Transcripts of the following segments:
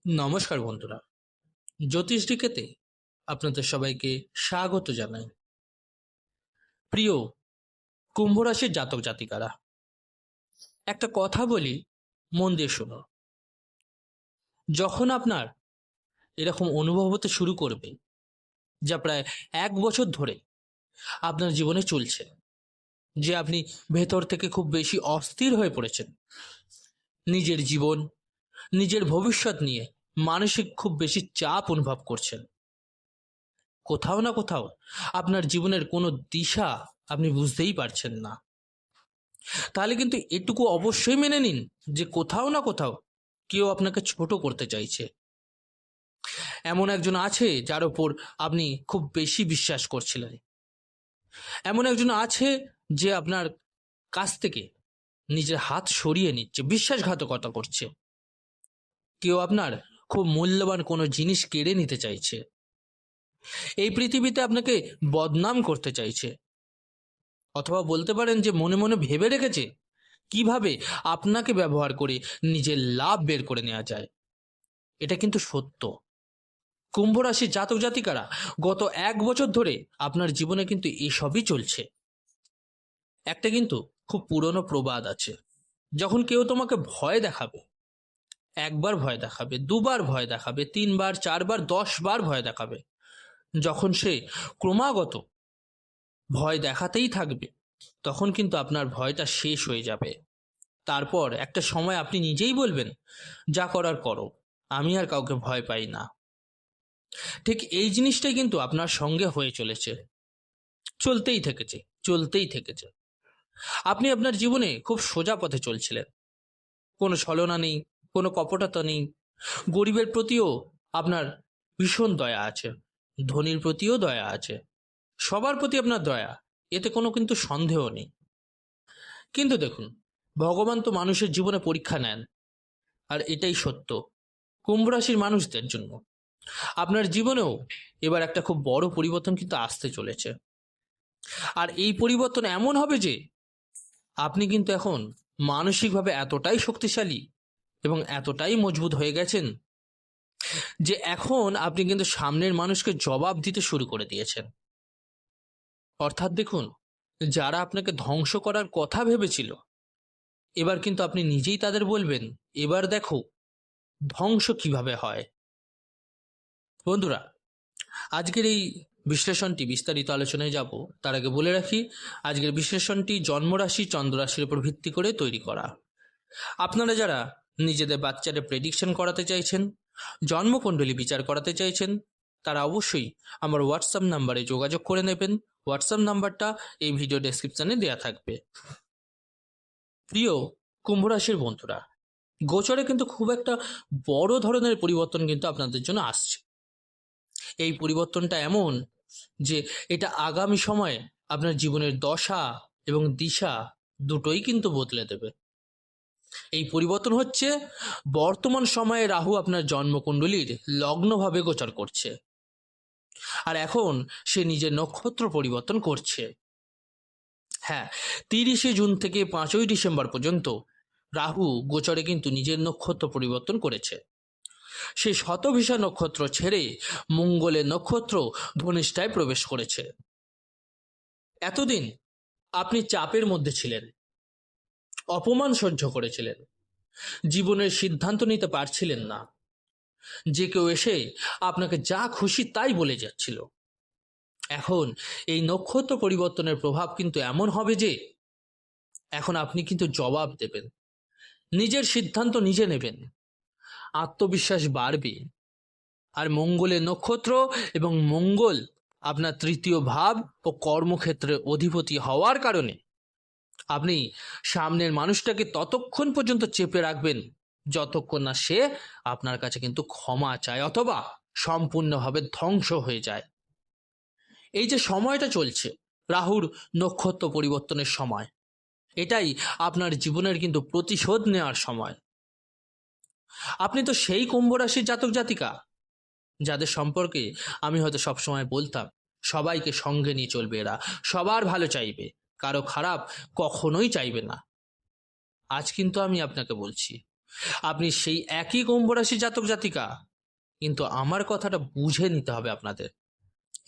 নমস্কার বন্ধুরা, জ্যোতিষ ডিকেতে আপনাদের সবাইকে স্বাগত জানাই। প্রিয় কুম্ভ রাশির জাতক জাতিকারা, একটা কথা বলি, মন দিয়ে শুনো। যখন আপনার এরকম অনুভব হতে শুরু করবে, যা প্রায় 1 বছর ধরে আপনার জীবনে চলছে, যে আপনি ভেতর থেকে খুব বেশি অস্থির হয়ে পড়েছেন, নিজের জীবন, নিজের ভবিষ্যৎ নিয়ে মানসিক খুব বেশি চাপ অনুভব করছেন, কোথাও না কোথাও আপনার জীবনের কোনো দিশা আপনি বুঝতেই পারছেন না, তাহলে কিন্তু এটুকু অবশ্যই মেনে নিন যে কোথাও না কোথাও কেউ আপনাকে ছোট করতে চাইছে। এমন একজন আছে যার ওপর আপনি খুব বেশি বিশ্বাস করছিলেন, এমন একজন আছে যে আপনার কাছ থেকে নিজের হাত সরিয়ে নিচ্ছে, বিশ্বাসঘাতকতা করছে। কেউ আপনার খুব মূল্যবান কোনো জিনিস কেড়ে নিতে চাইছে, এই পৃথিবীতে আপনাকে বদনাম করতে চাইছে, অথবা বলতে পারেন যে মনে মনে ভেবে রেখেছে কিভাবে আপনাকে ব্যবহার করে নিজের লাভ বের করে নেওয়া যায়। এটা কিন্তু সত্য। কুম্ভ রাশির জাতক জাতিকারা, গত 1 বছর ধরে আপনার জীবনে কিন্তু এসবই চলছে। একটা কিন্তু খুব পুরনো প্রবাদ আছে, যখন কেউ তোমাকে ভয় দেখাবে, একবার ভয় দেখাবে, দুবার ভয় দেখাবে, 3বার 4বার 10বার ভয় দেখাবে, যখন সে ক্রমাগত ভয় দেখাতেই থাকবে, তখন কিন্তু আপনার ভয়টা শেষ হয়ে যাবে। তারপর একটা সময় আপনি নিজেই বলবেন, যা করার করো, আমি আর কাউকে ভয় পাই না। ঠিক এই জিনিসটাই কিন্তু আপনার সঙ্গে হয়ে চলেছে, চলতেই থেকেছে। আপনি আপনার জীবনে খুব সোজা পথে চলছিলেন, কোনো ছলনা নেই, কোনো কপটতা নেই। গরিবের প্রতিও আপনার ভীষণ দয়া আছে, ধনীর প্রতিও দয়া আছে, সবার প্রতি আপনার দয়া, এতে কোনো কিন্তু সন্দেহ নেই। কিন্তু দেখুন, ভগবান তো মানুষের জীবনে পরীক্ষা নেন, আর এটাই সত্য কুম্ভ রাশির মানুষদের জন্য। আপনার জীবনেও এবার একটা খুব বড় পরিবর্তন কিন্তু আসতে চলেছে, আর এই পরিবর্তন এমন হবে যে আপনি কিন্তু এখন মানসিকভাবে এতটাই শক্তিশালী এবং এতটাই মজবুত হয়ে গেছেন যে এখন আপনি কিন্তু সামনের মানুষকে জবাব দিতে শুরু করে দিয়েছেন। অর্থাৎ দেখুন, যারা আপনাকে ধ্বংস করার কথা ভেবেছিল, এবার কিন্তু আপনি নিজেই তাদের বলবেন, এবার দেখো ধ্বংস কিভাবে হয়। বন্ধুরা, আজকের এই বিশ্লেষণটি বিস্তারিত আলোচনায় যাব, তার আগে বলে রাখি, আজকের বিশ্লেষণটি জন্মরাশি চন্দ্ররাশির উপর ভিত্তি করে তৈরি করা। আপনারা যারা নিজেদের বাচ্চাদের প্রেডিকশন করাতে চাইছেন, জন্মকুণ্ডলী বিচার করাতে চাইছেন, তারা অবশ্যই আমার হোয়াটসঅ্যাপ নাম্বারে যোগাযোগ করে নেবেন। হোয়াটসঅ্যাপ নাম্বারটা এই ভিডিও ডেসক্রিপশনে দেওয়া থাকবে। প্রিয় কুম্ভ রাশির বন্ধুরা, গোচরে কিন্তু খুব একটা বড় ধরনের পরিবর্তন কিন্তু আপনাদের জন্য আসছে। এই পরিবর্তনটা এমন যে এটা আগামী সময়ে আপনার জীবনের দশা এবং দিশা দুটোই কিন্তু বদলে দেবে। এই পরিবর্তন হচ্ছে, বর্তমান সময়ে রাহু আপনার জন্মকুণ্ডলীর লগ্নভাবে গোচর করছে, আর এখন সে নিজের নক্ষত্র পরিবর্তন করছে। হ্যাঁ, 30শে জুন থেকে 5ই ডিসেম্বর পর্যন্ত রাহু গোচরে কিন্তু নিজের নক্ষত্র পরিবর্তন করেছে। সে শতভিষা নক্ষত্র ছেড়ে মঙ্গলের নক্ষত্র ধনিষ্ঠায় প্রবেশ করেছে। এতদিন আপনি চাপের মধ্যে ছিলেন, অপমান সহ্য করেছিলেন, জীবনের সিদ্ধান্ত নিতে পারছিলেন না, যে কেউ এসে আপনাকে যা খুশি তাই বলে যাচ্ছিল। এখন এই নক্ষত্র পরিবর্তনের প্রভাব কিন্তু এমন হবে যে এখন আপনি কিন্তু জবাব দেবেন, নিজের সিদ্ধান্ত নিজে নেবেন, আত্মবিশ্বাস বাড়বে। আর মঙ্গলের নক্ষত্র এবং মঙ্গল আপনার তৃতীয় ভাব ও কর্মক্ষেত্রে অধিপতি হওয়ার কারণে আপনি সামনের মানুষটাকে ততক্ষণ পর্যন্ত চেপে রাখবেন যতক্ষণ না সে আপনার কাছে কিন্তু ক্ষমা চায় অথবা সম্পূর্ণভাবে ধ্বংস হয়ে যায়। এই যে সময়টা চলছে, রাহুর নক্ষত্র পরিবর্তনের সময়, এটাই আপনার জীবনের কিন্তু প্রতিশোধ নেওয়ার সময়। আপনি তো সেই কুম্ভ রাশির জাতক জাতিকা যাদের সম্পর্কে আমি হয়তো সবসময় বলতাম, সবাইকে সঙ্গে নিয়ে চলবে, এরা সবার ভালো চাইবে, কারো খারাপ কখনোই চাইবে না। আজ কিন্তু আমি আপনাকে বলছি, আপনি সেই একই কুম্ভ রাশি জাতক জাতিকা, কিন্তু আমার কথাটা বুঝে নিতে হবে আপনাদের।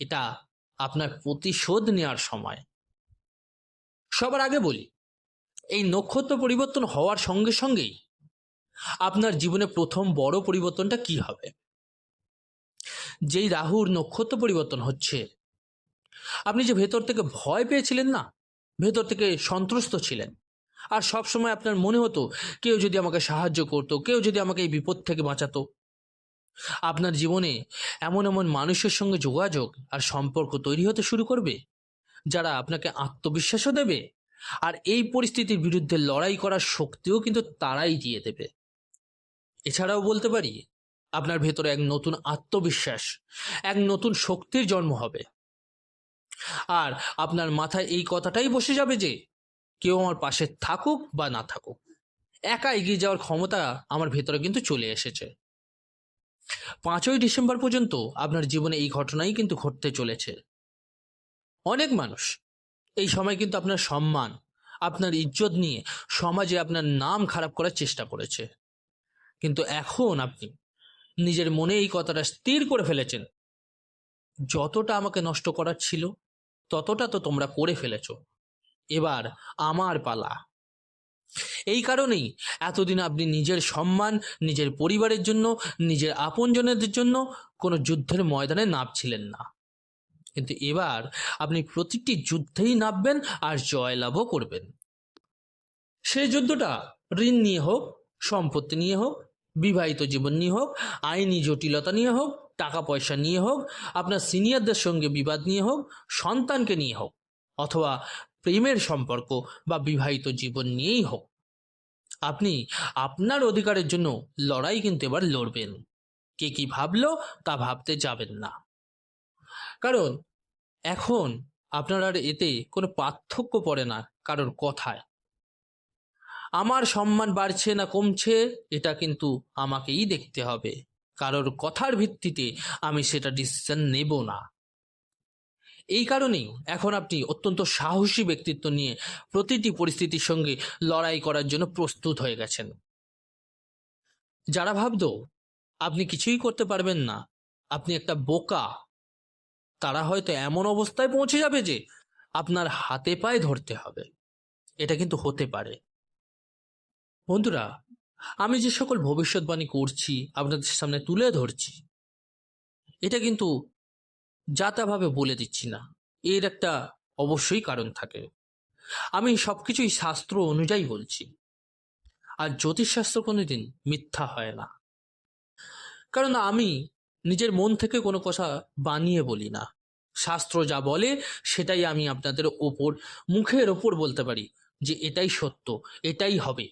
এটা আপনার প্রতিশোধ নেওয়ার সময়। সবার আগে বলি, এই নক্ষত্র পরিবর্তন হওয়ার সঙ্গে সঙ্গেই আপনার জীবনে প্রথম বড় পরিবর্তনটা কি হবে? যেই রাহুর নক্ষত্র পরিবর্তন হচ্ছে, আপনি যে ভেতর থেকে ভয় পেয়েছিলেন না, ভেতর থেকে সন্ত্রস্ত ছিলেন, আর সব সময় আপনার মনে হতো কেউ যদি আমাকে সাহায্য করতো, কেউ যদি আমাকে এই বিপদ থেকে বাঁচাতো। আপনার জীবনে এমন এমন মানুষের সঙ্গে যোগাযোগ আর সম্পর্ক তৈরি হতে শুরু করবে, যারা আপনাকে আত্মবিশ্বাসও দেবে, আর এই পরিস্থিতির বিরুদ্ধে লড়াই করার শক্তিও কিন্তু তারাই দিয়ে দেবে। এছাড়াও বলতে পারি, আপনার ভেতরে এক নতুন আত্মবিশ্বাস, এক নতুন শক্তির জন্ম হবে। আর আপনার মাথায় এই কথাটাই বসে যাবে যে কেউ আমার পাশে থাকুক বা না থাকুক, একা এগিয়ে যাওয়ার ক্ষমতা আমার ভেতরে কিন্তু চলে এসেছে। 5ই ডিসেম্বর পর্যন্ত আপনার জীবনে এই ঘটনাই কিন্তু ঘটতে চলেছে। অনেক মানুষ এই সময় কিন্তু আপনার সম্মান, আপনার ইজ্জত নিয়ে সমাজে আপনার নাম খারাপ করার চেষ্টা করেছে, কিন্তু এখন আপনি নিজের মনে এই কথাটা স্থির করে ফেলেছেন, যতটা আমাকে নষ্ট করার ছিল ততটা তো তোমরা করে ফেলেছ, এবার আমার পালা। এই কারণেই এতদিন আপনি নিজের সম্মান, নিজের পরিবারের জন্য, নিজের আপনজনদের জন্য কোনো যুদ্ধের ময়দানে নামছিলেন না, কিন্তু এবার আপনি প্রতিটি যুদ্ধেই নামবেন আর জয়লাভও করবেন। সেই যুদ্ধটা ঋণ নিয়ে হোক, সম্পত্তি নিয়ে হোক, বিবাহিত জীবন নিয়ে হোক, আইনি জটিলতা নিয়ে হোক, টাকা পয়সা নিয়ে হোক, আপনার সিনিয়রদের সঙ্গে বিবাদ নিয়ে হোক, সন্তানকে নিয়ে হোক, অথবা প্রেমের সম্পর্ক বা বিবাহিত জীবন নিয়েই হোক, আপনি আপনার অধিকারের জন্য লড়াই কিন্তু এবার লড়বেন। কে কি ভাবলো তা ভাবতে যাবেন না, কারণ এখন আপনার আর এতে কোনো পার্থক্য পড়ে না কারোর কথায়। আমার সম্মান বাড়ছে না কমছে এটা কিন্তু আমাকেই দেখতে হবে, কারোর কথার ভিত্তিতে আমি সেটা ডিসিশন নেব না। এই কারণেই এখন আপনি অত্যন্ত সাহসী ব্যক্তিত্ব নিয়ে প্রতিটি পরিস্থিতির সঙ্গে লড়াই করার জন্য প্রস্তুত হয়ে গেছেন। যারা ভাবতো আপনি কিছুই করতে পারবেন না, আপনি একটা বোকা, তারা হয়তো এমন অবস্থায় পৌঁছে যাবে যে আপনার হাতে পায়ে ধরতে হবে। এটা কিন্তু হতে পারে। বন্ধুরা, আমি যে সকল ভবিষ্যৎবাণী করছি, আপনাদের সামনে তুলে ধরছি, এটা কিন্তু যাতাভাবে বলে দিচ্ছি না, এর একটা অবশ্যই কারণ থাকে। আমি সবকিছুই শাস্ত্র অনুযায়ী বলছি, আর জ্যোতিষশাস্ত্র কোনোদিন মিথ্যা হয় না, কারণ আমি নিজের মন থেকে কোনো কথা বানিয়ে বলি না। শাস্ত্র যা বলে সেটাই আমি আপনাদের ওপর, মুখের ওপর বলতে পারি যে এটাই সত্য, এটাই হবে।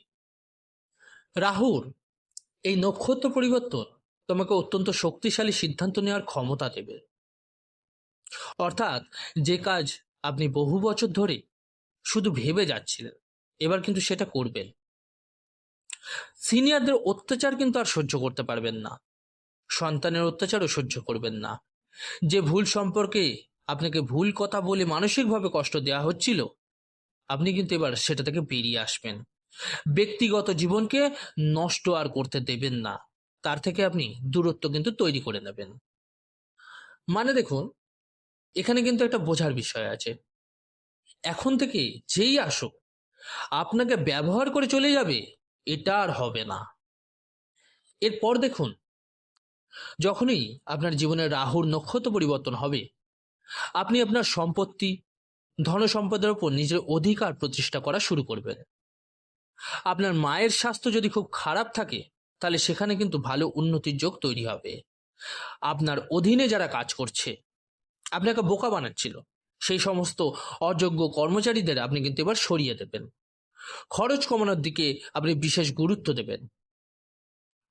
রাহুর এই নক্ষত্র পরিবর্তন তোমাকে অত্যন্ত শক্তিশালী সিদ্ধান্ত নেওয়ার ক্ষমতা দেবে। অর্থাৎ যে কাজ আপনি বহু বছর ধরে শুধু ভেবে যাচ্ছিলেন, এবার কিন্তু সেটা করবেন। সিনিয়রদের অত্যাচার কিন্তু আর সহ্য করতে পারবেন না, সন্তানের অত্যাচারও সহ্য করবেন না। যে ভুল সম্পর্কে আপনাকে ভুল কথা বলে মানসিকভাবে কষ্ট দেওয়া হচ্ছিল, আপনি কিন্তু এবার সেটা থেকে বেরিয়ে আসবেন। ব্যক্তিগত জীবনকে নষ্ট আর করতে দেবেন না, তার থেকে আপনি দূরত্ব কিন্তু তৈরি করে নেবেন। মানে দেখুন, এখানে কিন্তু একটা বোঝার বিষয় আছে। এখন থেকে যেই আসুক আপনাকে ব্যবহার করে চলে যাবে, এটা আর হবে না। এরপর দেখুন, যখনই আপনার জীবনে রাহুর নক্ষত্র পরিবর্তন হবে, আপনি আপনার সম্পত্তি, ধন সম্পদের উপর নিজের অধিকার প্রতিষ্ঠা করা শুরু করবেন। আপনার মায়ের স্বাস্থ্য যদি খুব খারাপ থাকে, তাহলে সেখানে কিন্তু ভালো উন্নতির যোগ তৈরি হবে। আপনার অধীনে যারা কাজ করছে, আপনাকে বোকা বানাচ্ছিল, সেই সমস্ত অযোগ্য কর্মচারীদের আপনি কিন্তু এবার সরিয়ে দেবেন। খরচ কমানোর দিকে আপনি বিশেষ গুরুত্ব দেবেন।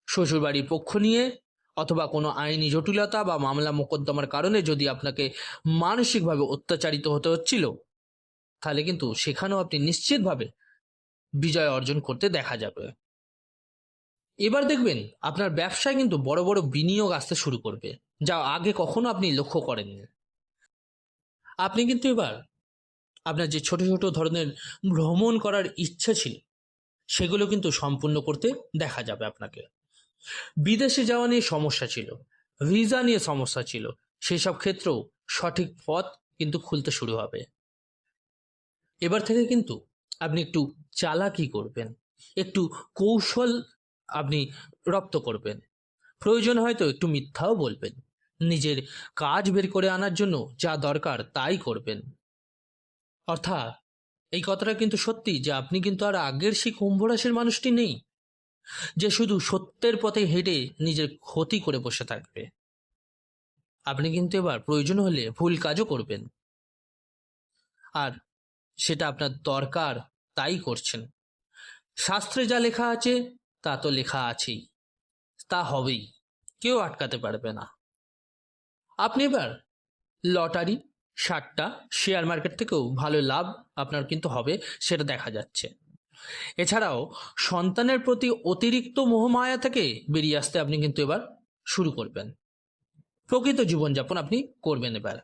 শ্বশুরবাড়ির পক্ষ নিয়ে অথবা কোনো আইনি জটিলতা বা মামলা মোকদ্দমার কারণে যদি আপনাকে মানসিকভাবে অত্যাচারিত হতে হচ্ছিল, তাহলে কিন্তু সেখানেও আপনি নিশ্চিতভাবে বিজয় অর্জন করতে দেখা যাবে। এবার দেখবেন আপনার ব্যবসায় কিন্তু বড় বড় বিনিয়োগ আসতে শুরু করবে, যা আগে কখনো আপনি লক্ষ্য করেননি। আপনি কিন্তু এবার আপনার যে ছোট ছোট ধরনের ভ্রমণ করার ইচ্ছে ছিল, সেগুলো কিন্তু সম্পূর্ণ করতে দেখা যাবে আপনাকে। বিদেশে যাওয়া নিয়ে সমস্যা ছিল, ভিসা নিয়ে সমস্যা ছিল, সেসব ক্ষেত্রেও সঠিক পথ কিন্তু খুলতে শুরু হবে। এবার থেকে কিন্তু আপনি একটু চালাকি করবেন, একটু কৌশল আপনি রপ্ত করবেন, প্রয়োজন হয়তো একটু মিথ্যাও বলবেন, নিজের কাজ বের করে আনার জন্য যা দরকার তাই করবেন। অর্থাৎ এই কথাটা কিন্তু সত্যি যে আপনি কিন্তু আর আগের সেই কুম্ভ রাশির মানুষটি নেই, যে শুধু সত্যের পথে হেঁটে নিজের ক্ষতি করে বসে থাকবে। আপনি কিন্তু এবার প্রয়োজন হলে ভুল কাজও করবেন, আর সেটা আপনার দরকার তাই করছেন। শাস্ত্রে যা লেখা আছে তা তো লেখা আছেই, তা হবেই, কেউ আটকাতে পারবে না। আপনি এবার লটারি, সাট্টা, শেয়ার মার্কেট থেকেও ভালো লাভ আপনার কিন্তু হবে, সেটা দেখা যাচ্ছে। এছাড়াও সন্তানের প্রতি অতিরিক্ত মোহমায়া থেকে বেরিয়ে আসতে আপনি কিন্তু এবার শুরু করবেন, প্রকৃত জীবনযাপন আপনি করবেন এবার।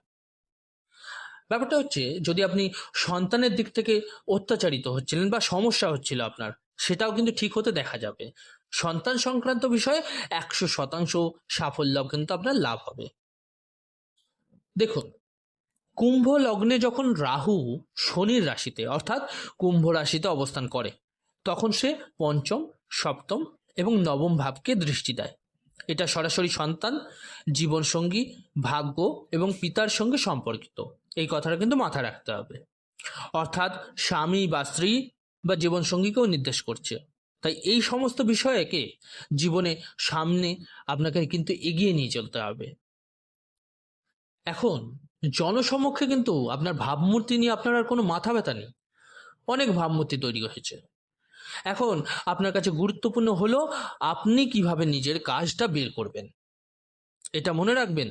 ব্যাপারটা হচ্ছে, যদি আপনি সন্তানের দিক থেকে অত্যাচারিত হচ্ছিলেন বা সমস্যা হচ্ছিল আপনার, সেটাও কিন্তু ঠিক হতে দেখা যাবে। সন্তান সংক্রান্ত বিষয়ে 100% সাফল্য কিন্তু আপনার লাভ হবে। দেখুন, কুম্ভ লগ্নে যখন রাহু শনির রাশিতে অর্থাৎ কুম্ভ রাশিতে অবস্থান করে, তখন সে পঞ্চম, সপ্তম এবং নবম ভাবকে দৃষ্টি দেয়। এটা সরাসরি সন্তান, জীবনসঙ্গী, ভাগ্য এবং পিতার সঙ্গে সম্পর্কিত। এই কথাটা কিন্তু মাথায় রাখতে হবে। অর্থাৎ স্বামী বা স্ত্রী বা জীবনসঙ্গীকেও নির্দেশ করছে। তাই এই সমস্ত বিষয়কে জীবনে সামনে আপনাকে কিন্তু এগিয়ে নিয়ে চলতে হবে। এখন জনসমক্ষে কিন্তু আপনার ভাবমূর্তি নিয়ে আপনার আর কোনো মাথা ব্যথা নেই, অনেক ভাবমূর্তি তৈরি হয়েছে। এখন আপনার কাছে গুরুত্বপূর্ণ হলো আপনি কিভাবে নিজের কাজটা বের করবেন। এটা মনে রাখবেন,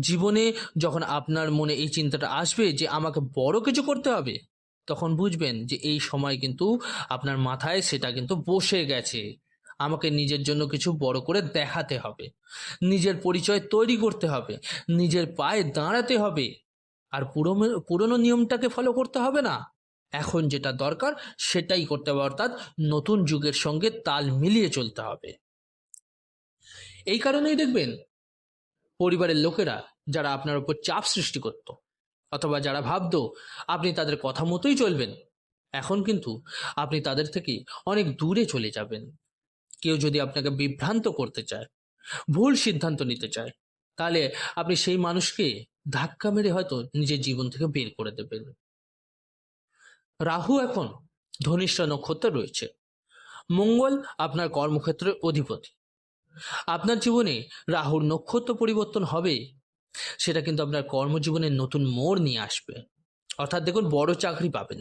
জীবনে যখন আপনার মনে এই চিন্তাটা আসবে যে আমাকে বড় কিছু করতে হবে, তখন বুঝবেন যে এই সময় কিন্তু আপনার মাথায় সেটা কিন্তু বসে গেছে। আমাকে নিজের জন্য কিছু বড় করে দেখাতে হবে, নিজের পরিচয় তৈরি করতে হবে, নিজের পায়ে দাঁড়াতে হবে, আর পুরনো নিয়মটাকে ফলো করতে হবে না। এখন যেটা দরকার সেটাই করতে হবে, অর্থাৎ নতুন যুগের সঙ্গে তাল মিলিয়ে চলতে হবে। এই কারণেই দেখবেন পরিবারের লোকেরা যারা আপনার উপর চাপ সৃষ্টি করত, অথবা যারা ভাবতো আপনি তাদের কথা মতোই চলবেন, এখন কিন্তু আপনি তাদের থেকে অনেক দূরে চলে যাবেন। কেউ যদি আপনাকে বিভ্রান্ত করতে চায়, ভুল সিদ্ধান্ত নিতে চায়, তাহলে আপনি সেই মানুষকে ধাক্কা মেরে হয়তো নিজের জীবন থেকে বের করে দেবেন। রাহু এখন ধনিষ্ঠা নক্ষত্রে রয়েছে, মঙ্গল আপনার কর্মক্ষেত্রের অধিপতি। আপনার জীবনে রাহুর নক্ষত্র পরিবর্তন হবে, সেটা কিন্তু আপনার কর্মজীবনে নতুন মোড় নিয়ে আসবে। অর্থাৎ দেখুন, বড় চাকরি পাবেন,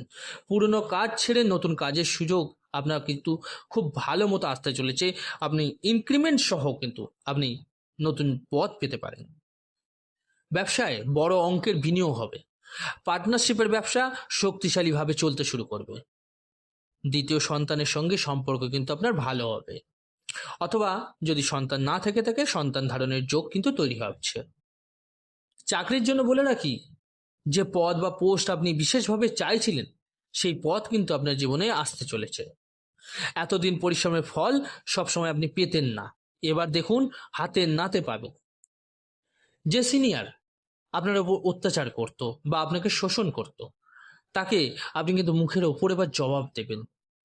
পুরনো কাজ ছেড়ে নতুন কাজের সুযোগ আপনার কিন্তু খুব ভালো মতো আসতে চলেছে। আপনি ইনক্রিমেন্ট সহ কিন্তু আপনি নতুন পথ পেতে পারেন। ব্যবসায় বড় অঙ্কের বিনিয়োগ হবে, পার্টনারশিপের ব্যবসা শক্তিশালীভাবে চলতে শুরু করবে। দ্বিতীয় সন্তানের সঙ্গে সম্পর্ক কিন্তু আপনার ভালো হবে, অথবা যদি সন্তান না থেকে থাকে সন্তান ধারণের যোগ কিন্তু তৈরি হচ্ছে। চাকরির জন্য বলে রাখি, যে পদ বা পোস্ট আপনি বিশেষভাবে চাইছিলেন, সেই পদ কিন্তু আপনার জীবনে আসতে চলেছে। এতদিন পরিশ্রমের ফল সবসময় আপনি পেতেন না, এবার দেখুন হাতে নাতে পাবেন। যে সিনিয়র আপনার উপর অত্যাচার করত বা আপনাকে শোষণ করত, তাকে আপনি কিন্তু মুখের ওপর এবার জবাব দেবেন,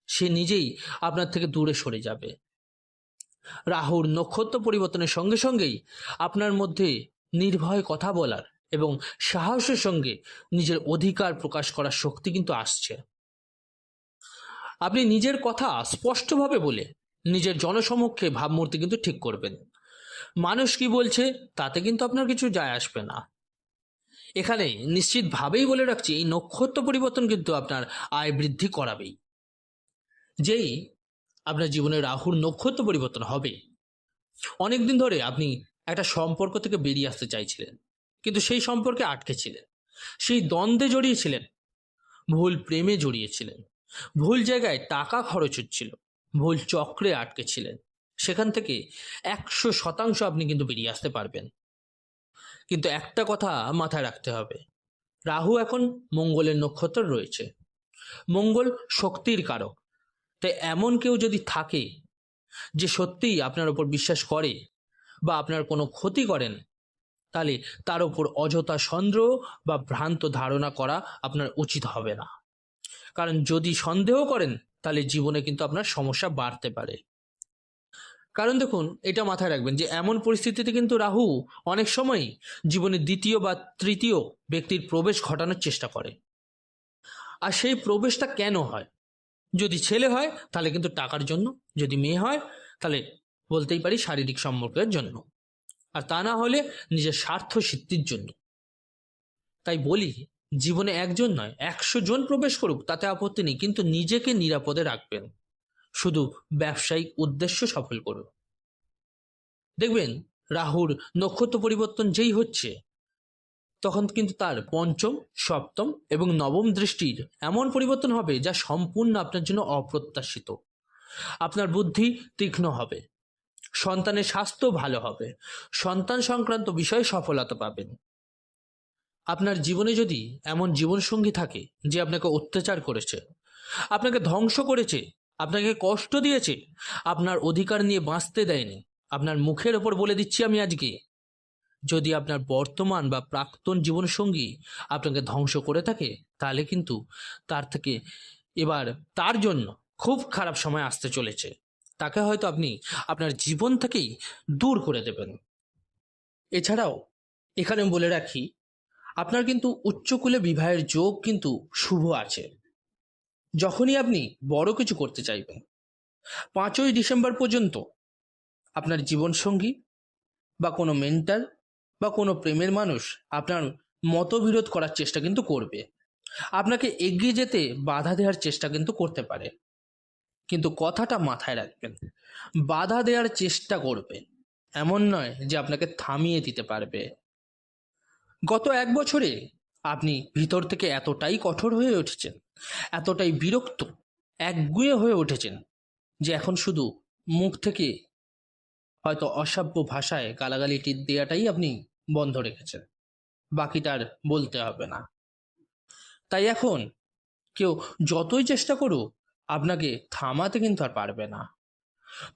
সে নিজেই আপনার থেকে দূরে সরে যাবে। রাহুর নক্ষত্র পরিবর্তনের সঙ্গে সঙ্গেই আপনার মধ্যে নির্ভয় কথা বলার এবং সাহসের সঙ্গে নিজের অধিকার প্রকাশ করার শক্তি কিন্তু আসছে। আপনি নিজের কথা স্পষ্টভাবে বলে নিজের জনসমক্ষে ভাবমূর্তি কিন্তু ঠিক করবেন। মানুষ কি বলছে তাতে কিন্তু আপনার কিছু যায় আসবে না। এখানে নিশ্চিতভাবেই বলে রাখছি, এই নক্ষত্র পরিবর্তন কিন্তু আপনার আয় বৃদ্ধি করাবেই। যেই আপনার জীবনে রাহুর নক্ষত্র পরিবর্তন হবে, অনেকদিন ধরে আপনি একটা সম্পর্ক থেকে বেরিয়ে আসতে চাইছিলেন, কিন্তু সেই সম্পর্কে আটকে ছিলেন, সেই দ্বন্দ্বে জড়িয়েছিলেন, ভুল প্রেমে জড়িয়েছিলেন, ভুল জায়গায় টাকা খরচ হচ্ছিল, ভুল চক্রে আটকে ছিলেন। সেখান থেকে 100% আপনি কিন্তু বেরিয়ে আসতে পারবেন। কিন্তু একটা কথা মাথায় রাখতে হবে, রাহু এখন মঙ্গলের নক্ষত্র রয়েছে। মঙ্গল শক্তির কারক, তাই এমন কেউ যদি থাকে যে সত্যিই আপনার ওপর বিশ্বাস করে বা আপনার কোনো ক্ষতি করেন, তাহলে তার ওপর অযথা সন্দেহ বা ভ্রান্ত ধারণা করা আপনার উচিত হবে না। কারণ যদি সন্দেহ করেন তাহলে জীবনে কিন্তু আপনার সমস্যা বাড়তে পারে। কারণ দেখুন, এটা মাথায় রাখবেন যে এমন পরিস্থিতিতে কিন্তু রাহু অনেক সময় জীবনের দ্বিতীয় বা তৃতীয় ব্যক্তির প্রবেশ ঘটানোর চেষ্টা করে। আর সেই প্রবেশটা কেন হয়? যদি ছেলে হয় তাহলে কিন্তু টাকার জন্য, যদি মেয়ে হয় তাহলে বলতেই পারি শারীরিক সম্পর্কের জন্য, আর তা না হলে নিজের স্বার্থ সিদ্ধির জন্য। তাই বলি, জীবনে একজন নয় 100 জন প্রবেশ করুক তাতে আপত্তি নেই, কিন্তু নিজেকে নিরাপদে রাখবেন, শুধু ব্যবসায়িক উদ্দেশ্য সফল করুন। দেখবেন রাহুর নক্ষত্র পরিবর্তন যেই হচ্ছে, তখন কিন্তু তার পঞ্চম, সপ্তম এবং নবম দৃষ্টির এমন পরিবর্তন হবে যা সম্পূর্ণ আপনার জন্য অপ্রত্যাশিত। আপনার বুদ্ধি তীক্ষ্ণ হবে, সন্তানের স্বাস্থ্য ভালো হবে, সন্তান সংক্রান্ত বিষয়ে সফলতা পাবেন। আপনার জীবনে যদি এমন জীবনসঙ্গী থাকে যে আপনাকে অত্যাচার করেছে, আপনাকে ধ্বংস করেছে, আপনাকে কষ্ট দিয়েছে, আপনার অধিকার নিয়ে বাঁচতে দেয়নি, আপনার মুখের ওপর বলে দিচ্ছি আমি আজকে, যদি আপনার বর্তমান বা প্রাক্তন জীবনসঙ্গী আপনাকে ধ্বংস করে থাকে, তাহলে কিন্তু তার থেকে এবার তার জন্য খুব খারাপ সময় আসতে চলেছে। তাকে হয়তো আপনি আপনার জীবন থেকেই দূর করে দেবেন। এছাড়াও এখানে বলে রাখি, আপনার কিন্তু উচ্চকুলে বিবাহের যোগ কিন্তু শুভ আছে। যখনই আপনি বড় কিছু করতে চাইবেন, 5ই ডিসেম্বর পর্যন্ত আপনার জীবনসঙ্গী বা কোনো মেন্টার বা কোনো প্রেমের মানুষ আপনার মতবিরোধ করার চেষ্টা কিন্তু করবে, আপনাকে এগিয়ে যেতে বাধা দেওয়ার চেষ্টা কিন্তু করতে পারে। কিন্তু কথাটা মাথায় রাখবেন, বাধা দেওয়ার চেষ্টা করবে, এমন নয় যে আপনাকে থামিয়ে দিতে পারবে। গত 1 বছরে আপনি ভিতর থেকে এতটাই কঠোর হয়ে উঠেছেন, এতটাই বিরক্ত, একগুঁয়ে হয়ে উঠেছেন যে এখন শুধু মুখ থেকে হয়তো অসভ্য ভাষায় গালাগালি দেওয়াটাই আপনি বন্ধ রেখেছেন, বাকিটার বলতে হবে না। তাই এখন কেউ যতই চেষ্টা করুক আপনাকে থামাতে কিন্তু আর পারবে না।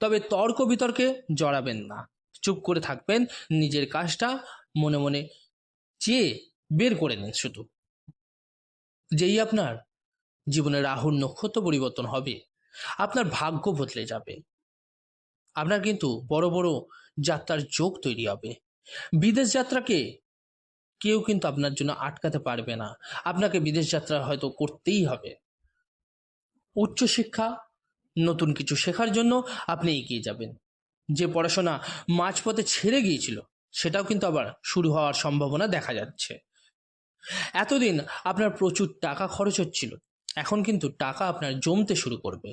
তবে তর্ক বিতর্কে জড়াবেন না, চুপ করে থাকবেন, নিজের কাজটা মনে মনে চেয়ে বের করে নিন। শুধু যেই আপনার জীবনে রাহুর নক্ষত্র পরিবর্তন হবে, আপনার ভাগ্য বদলে যাবে। আপনার কিন্তু বড় বড় যাত্রার যোগ তৈরি হবে। বিদেশ যাত্রাকে কেউ কিন্তু আপনার জন্য আটকাতে পারবে না, আপনাকে বিদেশ যাত্রা হয়তো করতেই হবে। উচ্চশিক্ষা, নতুন কিছু শেখার জন্য আপনি এগিয়ে যাবেন। যে পড়াশোনা মাঝপথে ছেড়ে গিয়েছিল সেটাও কিন্তু আবার শুরু হওয়ার সম্ভাবনা দেখা যাচ্ছে। এতদিন আপনার প্রচুর টাকা খরচ হচ্ছিল, এখন কিন্তু টাকা আপনার জমতে শুরু করবে।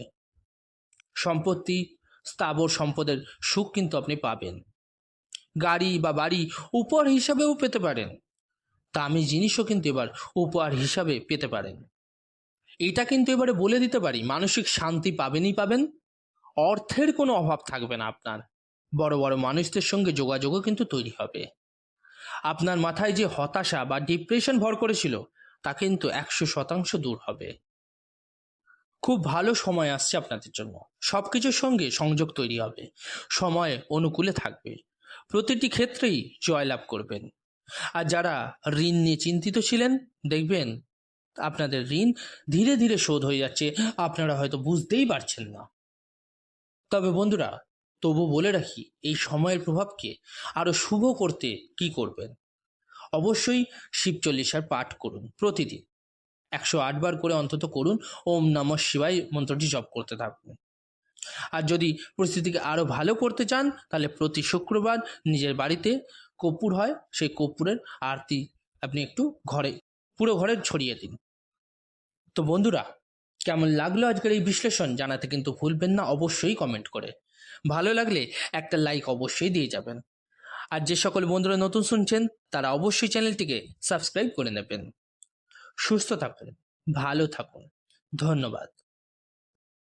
সম্পত্তি, স্থাবর সম্পদের সুখ কিন্তু আপনি পাবেন। গাড়ি বা বাড়ি উপহার হিসাবেও পেতে পারেন, দামি জিনিসও কিন্তু এবার উপহার হিসাবে পেতে পারেন। এটা কিন্তু এবারে বলে দিতে পারি, মানসিক শান্তি পাবেনই পাবেন, অর্থের কোনো অভাব থাকবে না আপনার। বড় বড় মানুষদের সঙ্গে যোগাযোগও কিন্তু তৈরি হবে। আপনার মাথায় যে হতাশা বা ডিপ্রেশন ভর করেছিল তা কিন্তু 100% দূর হবে। খুব ভালো সময় আসছে আপনাদের জন্য, সবকিছুর সঙ্গে সংযোগ তৈরি হবে, সময় অনুকূলে থাকবে, প্রতিটি ক্ষেত্রেই জয়লাভ করবেন। আর যারা ঋণ নিয়ে চিন্তিত ছিলেন, দেখবেন আপনাদের ঋণ ধীরে ধীরে শোধ হয়ে যাচ্ছে, আপনারা হয়তো বুঝতেই পারছেন না। তবে বন্ধুরা, তবু বলে রাখি, এই সময়ের প্রভাবকে আরো শুভ করতে কি করবেন? অবশ্যই শিব চল্লিশার পাঠ করুন, প্রতিদিন 108 বার করে অন্তত করুন। ওম নমঃ শিবায় মন্ত্রটি জপ করতে থাকুন। আর যদি পরিস্থিতিকে আরো ভালো করতে চান, তাহলে প্রতি শুক্রবার নিজের বাড়িতে কর্পূর হয়, সেই কর্পূরের আরতি আপনি একটু পুরো ঘরে ছড়িয়ে দিন। তো বন্ধুরা, কেমন লাগলো আজকের এই বিশ্লেষণ জানাতে কিন্তু ভুলবেন না, অবশ্যই কমেন্ট করে। ভালো লাগলে একটা লাইক অবশ্যই দিয়ে যাবেন। আর যে সকল বন্ধুরা নতুন শুনছেন তারা অবশ্যই চ্যানেলটিকে সাবস্ক্রাইব করে নেবেন। সুস্থ থাকুন, ভালো থাকুন, ধন্যবাদ।